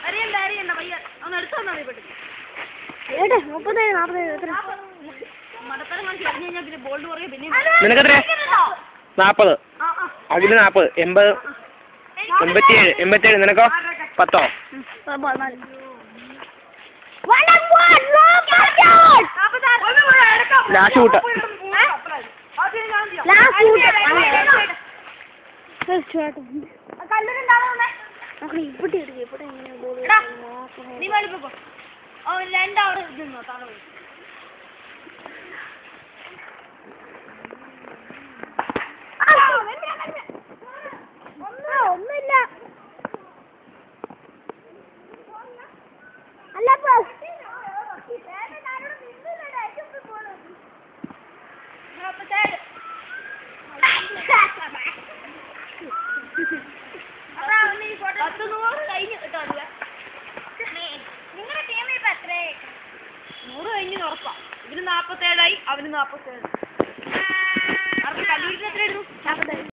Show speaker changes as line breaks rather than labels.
അറിയണ്ട പയ്യ ഒന്ന് എടുത്തു വന്നാൽ മതി പെട്ടെന്ന്.
37, 47
മടത്തരം കാണിച്ച് കഴിഞ്ഞ് കഴിഞ്ഞാൽ പിന്നെ ബോൾഡ് കുറയും. പിന്നെ
നിനക്കെത്രയാ? 40. അതില് 40. 80. 87. നിനക്കോ? 10. ലാസ്റ്റ് കൂട്ട.
നീ വെളുപ്പോ 2 അവർ നിന്നോ തണ
ഒന്നുമില്ല. അല്ല
നിങ്ങളുടെ ടീം ഇപ്പൊ എത്രേ? 100 കഴിഞ്ഞ് ഉറപ്പാ. ഇതിന് 47 ആയി, അവന് 47. കല്ലൂരിന് എത്ര ആയിരുന്നു? 47.